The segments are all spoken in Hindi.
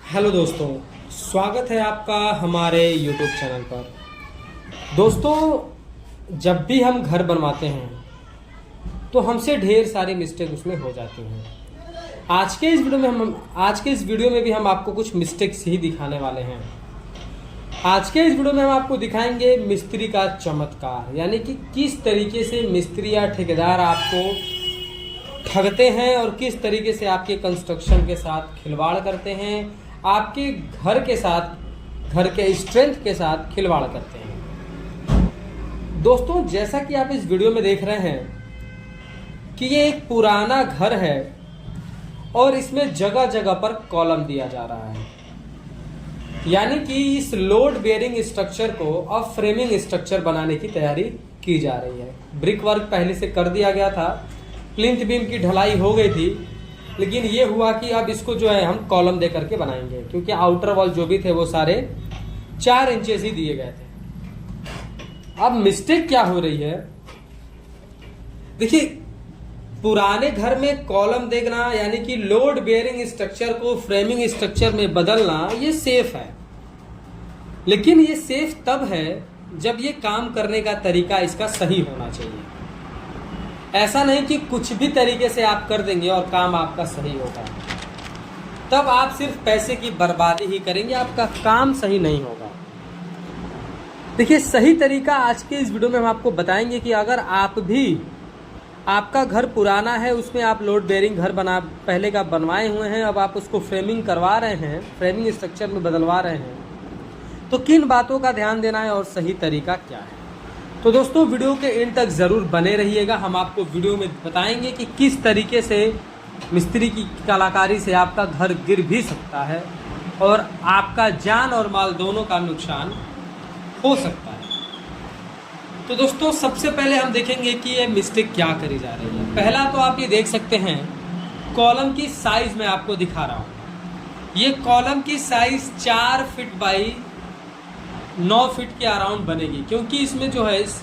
हेलो दोस्तों, स्वागत है आपका हमारे YouTube चैनल पर। दोस्तों, जब भी हम घर बनवाते हैं तो हमसे ढेर सारी मिस्टेक उसमें हो जाती हैं। आज के इस वीडियो में भी हम आपको कुछ मिस्टेक्स ही दिखाने वाले हैं। आज के इस वीडियो में हम आपको दिखाएंगे मिस्त्री का चमत्कार, यानी कि किस तरीके से मिस्त्री या ठेकेदार आपको ठगते हैं और किस तरीके से आपके कंस्ट्रक्शन के साथ खिलवाड़ करते हैं, आपके घर के साथ, घर के स्ट्रेंथ के साथ खिलवाड़ करते हैं। दोस्तों, जैसा कि आप इस वीडियो में देख रहे हैं कि ये एक पुराना घर है और इसमें जगह जगह पर कॉलम दिया जा रहा है, यानी कि इस लोड बेयरिंग स्ट्रक्चर को अब फ्रेमिंग स्ट्रक्चर बनाने की तैयारी की जा रही है। ब्रिक वर्क पहले से कर दिया गया था, प्लिंथ बीम की ढलाई हो गई थी, लेकिन ये हुआ कि अब इसको जो है हम कॉलम दे करके बनाएंगे, क्योंकि आउटर वॉल जो भी थे वो सारे 4 इंचेस ही दिए गए थे। अब मिस्टेक क्या हो रही है, देखिए, पुराने घर में कॉलम देखना यानी कि लोड बेयरिंग स्ट्रक्चर को फ्रेमिंग स्ट्रक्चर में बदलना ये सेफ है, लेकिन ये सेफ तब है जब ये काम करने का तरीका इसका सही होना चाहिए। ऐसा नहीं कि कुछ भी तरीके से आप कर देंगे और काम आपका सही होगा, तब आप सिर्फ पैसे की बर्बादी ही करेंगे, आपका काम सही नहीं होगा। देखिए, सही तरीका आज के इस वीडियो में हम आपको बताएंगे कि अगर आप भी, आपका घर पुराना है, उसमें आप लोड बेयरिंग घर पहले का बनवाए हुए हैं, अब आप उसको फ्रेमिंग करवा रहे हैं, फ्रेमिंग स्ट्रक्चर में बदलवा रहे हैं, तो किन बातों का ध्यान देना है और सही तरीका क्या है। तो दोस्तों, वीडियो के एंड तक ज़रूर बने रहिएगा। हम आपको वीडियो में बताएंगे कि किस तरीके से मिस्त्री की कलाकारी से आपका घर गिर भी सकता है और आपका जान और माल दोनों का नुकसान हो सकता है। तो दोस्तों, सबसे पहले हम देखेंगे कि ये मिस्टेक क्या करी जा रही है। पहला तो आप ये देख सकते हैं, कॉलम की साइज़ मैं आपको दिखा रहा हूँ। ये कॉलम की साइज़ 4 फीट बाई 9 फीट के अराउंड बनेगी, क्योंकि इसमें जो है इस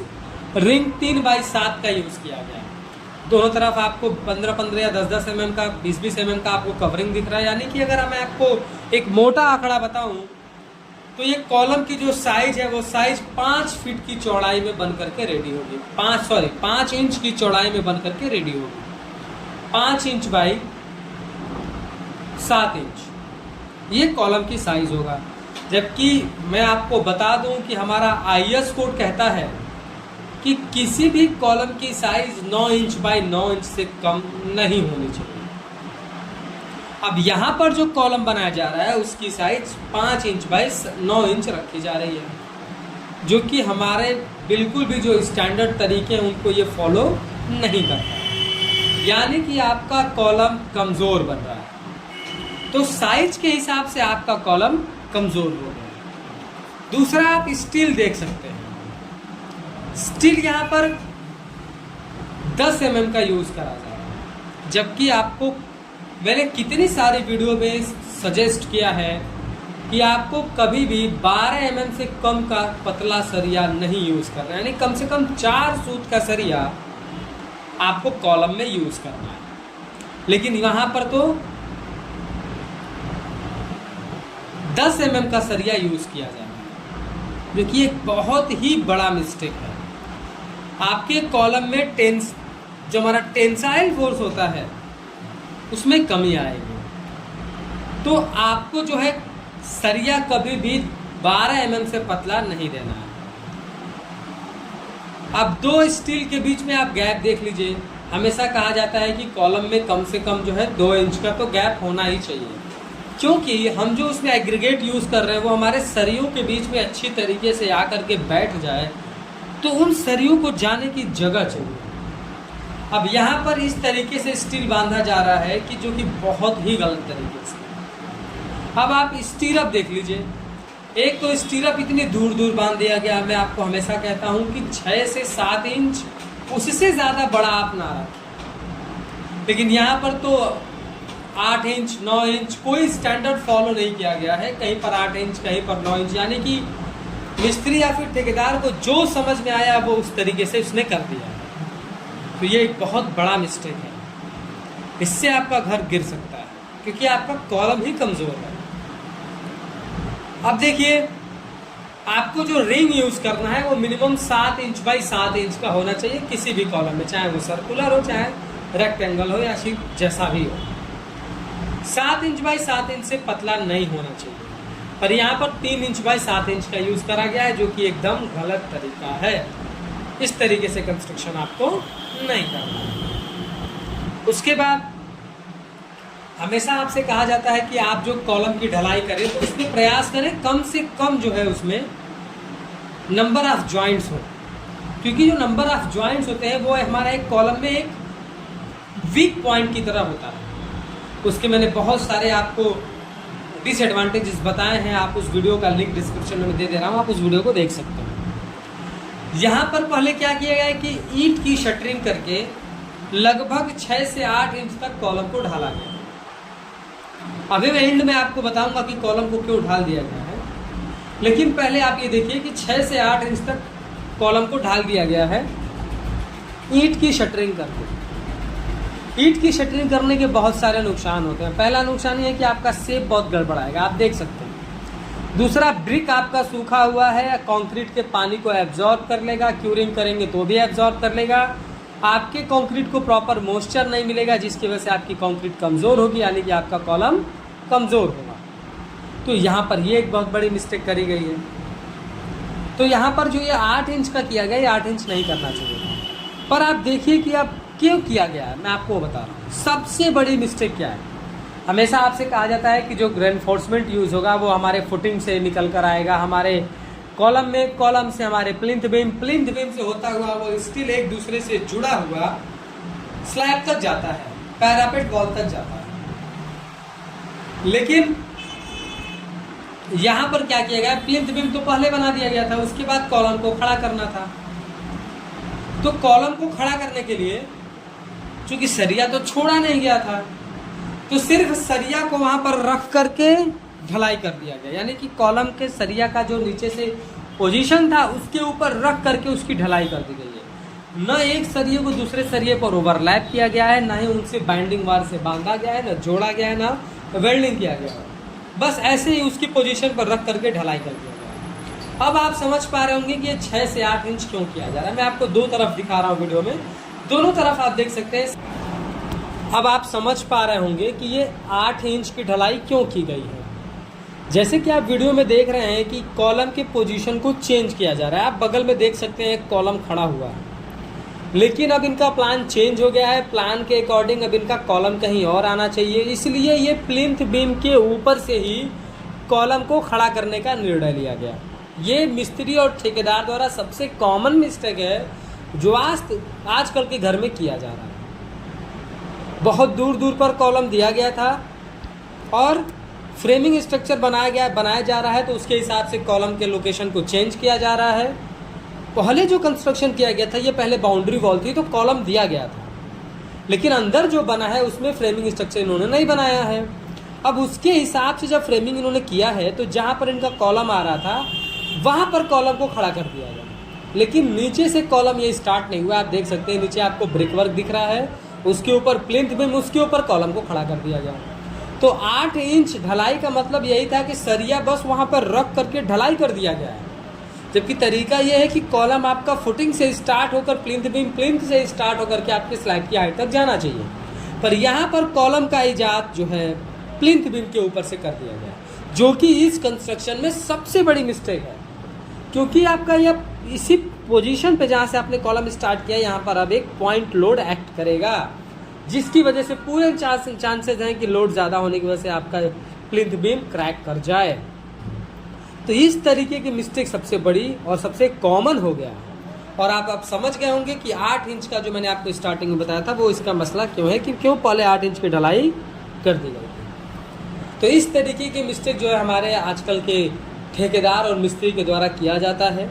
रिंग 3 बाई 7 का यूज़ किया गया है। दोनों तरफ आपको 15-15 या 10-10 mm का, 20-20 mm का आपको कवरिंग दिख रहा है। यानी कि अगर मैं आपको एक मोटा आंकड़ा बताऊं तो ये कॉलम की जो साइज है वो साइज 5 फीट की चौड़ाई में बन करके रेडी होगी। 5 इंच की चौड़ाई में बन करके रेडी होगी। 5 इंच बाई 7 इंच ये कॉलम की साइज होगा। जबकि मैं आपको बता दूं कि हमारा IS कोड कहता है कि किसी भी कॉलम की साइज 9 इंच बाई 9 इंच से कम नहीं होनी चाहिए। अब यहाँ पर जो कॉलम बनाया जा रहा है उसकी साइज 5 इंच बाई 9 इंच रखी जा रही है, जो कि हमारे बिल्कुल भी जो स्टैंडर्ड तरीके हैं उनको ये फॉलो नहीं करता, यानी कि आपका कॉलम कमज़ोर बन रहा है। तो साइज के हिसाब से आपका कॉलम कमजोर हो गया। दूसरा, आप स्टील देख सकते हैं। स्टील यहाँ पर 10 mm का यूज करा जा रहा है, जबकि आपको मैंने कितनी सारी वीडियो में सजेस्ट किया है कि आपको कभी भी 12 mm से कम का पतला सरिया नहीं यूज करना है, यानी कम से कम 4 सूत का सरिया आपको कॉलम में यूज करना है। लेकिन यहाँ पर तो 10 mm का सरिया यूज़ किया जा रहा है, जो कि एक बहुत ही बड़ा मिस्टेक है। आपके कॉलम में जो हमारा टेंसाइल फोर्स होता है उसमें कमी आएगी। तो आपको जो है सरिया कभी भी 12 mm से पतला नहीं देना है। अब 2 स्टील के बीच में आप गैप देख लीजिए। हमेशा कहा जाता है कि कॉलम में कम से कम जो है 2 इंच का तो गैप होना ही चाहिए, क्योंकि हम जो उसमें एग्रीगेट यूज़ कर रहे हैं वो हमारे सरियों के बीच में अच्छी तरीके से आकर के बैठ जाए, तो उन सरियों को जाने की जगह चाहिए। अब यहाँ पर इस तरीके से स्टील बांधा जा रहा है कि जो कि बहुत ही गलत तरीके से। अब आप स्टीरअप देख लीजिए। एक तो स्टीरअप इतनी दूर दूर बांध दिया गया। मैं आपको हमेशा कहता हूँ कि 6 से 7 इंच, उससे ज़्यादा बड़ा आप ना रखें, लेकिन यहाँ पर तो 8 इंच 9 इंच कोई स्टैंडर्ड फॉलो नहीं किया गया है। कहीं पर 8 इंच, कहीं पर 9 इंच, यानी कि मिस्त्री या फिर ठेकेदार को जो समझ में आया वो उस तरीके से उसने कर दिया। तो ये एक बहुत बड़ा मिस्टेक है, इससे आपका घर गिर सकता है, क्योंकि आपका कॉलम ही कमज़ोर है। अब देखिए, आपको जो रिंग यूज करना है वो मिनिमम 7 इंच बाई 7 इंच का होना चाहिए किसी भी कॉलम में, चाहे वो सर्कुलर हो, चाहे रेक्टेंगल हो या शिप जैसा भी हो। 7 इंच बाई 7 इंच से पतला नहीं होना चाहिए। पर यहाँ पर 3 इंच बाई 7 इंच का यूज करा गया है, जो कि एकदम गलत तरीका है। इस तरीके से कंस्ट्रक्शन आपको नहीं करना है। उसके बाद हमेशा आपसे कहा जाता है कि आप जो कॉलम की ढलाई करें तो उसमें प्रयास करें कम से कम जो है उसमें नंबर ऑफ जॉइंट्स हो, क्योंकि जो नंबर ऑफ जॉइंट्स होते हैं वो हमारा एक कॉलम में एक वीक पॉइंट की तरह होता है। उसके मैंने बहुत सारे आपको डिसएडवांटेजेस बताए हैं, आप उस वीडियो का लिंक डिस्क्रिप्शन में दे रहा हूँ, आप उस वीडियो को देख सकते हैं। यहाँ पर पहले क्या किया गया है कि ईंट की शटरिंग करके लगभग 6 से 8 इंच तक कॉलम को ढाला गया। अभी मैं एंड में आपको बताऊंगा कि कॉलम को क्यों ढाल दिया गया है, लेकिन पहले आप ये देखिए कि 6 से 8 इंच तक कॉलम को ढाल दिया गया है ईंट की शटरिंग करके। ईंट की शटरिंग करने के बहुत सारे नुकसान होते हैं। पहला नुकसान ये है कि आपका शेप बहुत गड़बड़ाएगा, आप देख सकते हैं। दूसरा, ब्रिक आपका सूखा हुआ है, कंक्रीट के पानी को एब्जॉर्ब कर लेगा, क्यूरिंग करेंगे तो भी एब्जॉर्ब कर लेगा। आपके कंक्रीट को प्रॉपर मॉइस्चर नहीं मिलेगा, जिसकी वजह से आपकी कंक्रीट कमज़ोर होगी, यानी कि आपका कॉलम कमज़ोर होगा। तो यहाँ पर ये एक बहुत बड़ी मिस्टेक करी गई है। तो यहाँ पर जो ये 8 इंच का किया गया, ये 8 इंच नहीं करना चाहिए। पर आप देखिए कि अब क्यों किया गया है, मैं आपको बता रहा हूँ। सबसे बड़ी मिस्टेक क्या है, हमेशा आपसे कहा जाता है कि जो रेनफोर्समेंट यूज़ होगा वो हमारे फुटिंग से निकल कर आएगा, हमारे कॉलम में, कॉलम से हमारे प्लिंथ बीम से होता हुआ वो स्टील एक दूसरे से जुड़ा हुआ स्लैब तक जाता है, पैरापेट वॉल तक जाता है। लेकिन यहाँ पर क्या किया गया, प्लिंथ बीम तो पहले बना दिया गया था, उसके बाद कॉलम को खड़ा करना था। तो कॉलम को खड़ा करने के लिए चूंकि सरिया तो छोड़ा नहीं गया था, तो सिर्फ सरिया को वहां पर रख करके ढलाई कर दिया गया, यानी कि कॉलम के सरिया का जो नीचे से पोजीशन था उसके ऊपर रख करके उसकी ढलाई कर दी गई है। न एक सरिये को दूसरे सरिये पर ओवरलैप किया गया है, न ही उनसे बाइंडिंग वार से बांधा गया है, न जोड़ा गया है, न वेल्डिंग किया गया है। बस ऐसे ही उसकी पोजीशन पर रख करके ढलाई कर दिया गया है। अब आप समझ पा रहे होंगे कि ये 6 से 8 इंच क्यों किया जा रहा है। मैं आपको दो तरफ दिखा रहा हूँ वीडियो में, दोनों तरफ आप देख सकते हैं। अब आप समझ पा रहे होंगे कि ये 8 इंच की ढलाई क्यों की गई है। जैसे कि आप वीडियो में देख रहे हैं कि कॉलम के पोजीशन को चेंज किया जा रहा है। आप बगल में देख सकते हैं एक कॉलम खड़ा हुआ है, लेकिन अब इनका प्लान चेंज हो गया है। प्लान के अकॉर्डिंग अब इनका कॉलम कहीं और आना चाहिए, इसलिए ये प्लिंथ बीम के ऊपर से ही कॉलम को खड़ा करने का निर्णय लिया गया। ये मिस्त्री और ठेकेदार द्वारा सबसे कॉमन मिस्टेक है जो आजकल के घर में किया जा रहा है। बहुत दूर दूर पर कॉलम दिया गया था और फ्रेमिंग स्ट्रक्चर बनाया जा रहा है, तो उसके हिसाब से कॉलम के लोकेशन को चेंज किया जा रहा है। पहले जो कंस्ट्रक्शन किया गया था, ये पहले बाउंड्री वॉल थी तो कॉलम दिया गया था, लेकिन अंदर जो बना है उसमें फ्रेमिंग स्ट्रक्चर इन्होंने नहीं बनाया है। अब उसके हिसाब से जब फ्रेमिंग इन्होंने किया है तो जहाँ पर इनका कॉलम आ रहा था वहाँ पर कॉलम को खड़ा कर दिया गया, लेकिन नीचे से कॉलम ये स्टार्ट नहीं हुआ। आप देख सकते हैं नीचे आपको ब्रिक वर्क दिख रहा है, उसके ऊपर प्लिंथ बीम, उसके ऊपर कॉलम को खड़ा कर दिया गया। तो 8 इंच ढलाई का मतलब यही था कि सरिया बस वहाँ पर रख करके ढलाई कर दिया गया है, जबकि तरीका यह है कि कॉलम आपका फुटिंग से स्टार्ट होकर प्लिंथ बीम, प्लिंथ से स्टार्ट होकर के आपके स्लैब की हाइट तक जाना चाहिए। पर यहाँ पर कॉलम का इजाद जो है प्लिंथ बीम के ऊपर से कर दिया गया, जो कि इस कंस्ट्रक्शन में सबसे बड़ी मिस्टेक है। क्योंकि आपका यह इसी पोजीशन पे जहाँ से आपने कॉलम स्टार्ट किया, यहाँ पर अब एक पॉइंट लोड एक्ट करेगा, जिसकी वजह से पूरे चांसेस हैं कि लोड ज़्यादा होने की वजह से आपका प्लिंथ बीम क्रैक कर जाए। तो इस तरीके की मिस्टेक सबसे बड़ी और सबसे कॉमन हो गया है। और आप समझ गए होंगे कि 8 इंच का जो मैंने आपको स्टार्टिंग में बताया था वो इसका मसला क्यों है, कि क्यों पहले 8 इंच की ढलाई कर दी गई। तो इस तरीके की मिस्टेक जो है हमारे आजकल के ठेकेदार और मिस्त्री के द्वारा किया जाता है,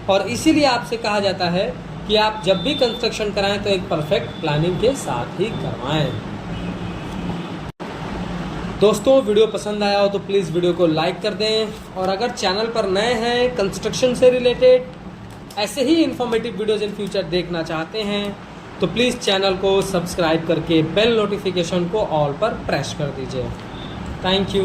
और इसीलिए आपसे कहा जाता है कि आप जब भी कंस्ट्रक्शन कराएं तो एक परफेक्ट प्लानिंग के साथ ही करवाएं। दोस्तों, वीडियो पसंद आया हो तो प्लीज़ वीडियो को लाइक कर दें, और अगर चैनल पर नए हैं, कंस्ट्रक्शन से रिलेटेड ऐसे ही इन्फॉर्मेटिव वीडियोज़ इन फ्यूचर देखना चाहते हैं तो प्लीज़ चैनल को सब्सक्राइब करके बेल नोटिफिकेशन को ऑल पर प्रेस कर दीजिए। Thank you.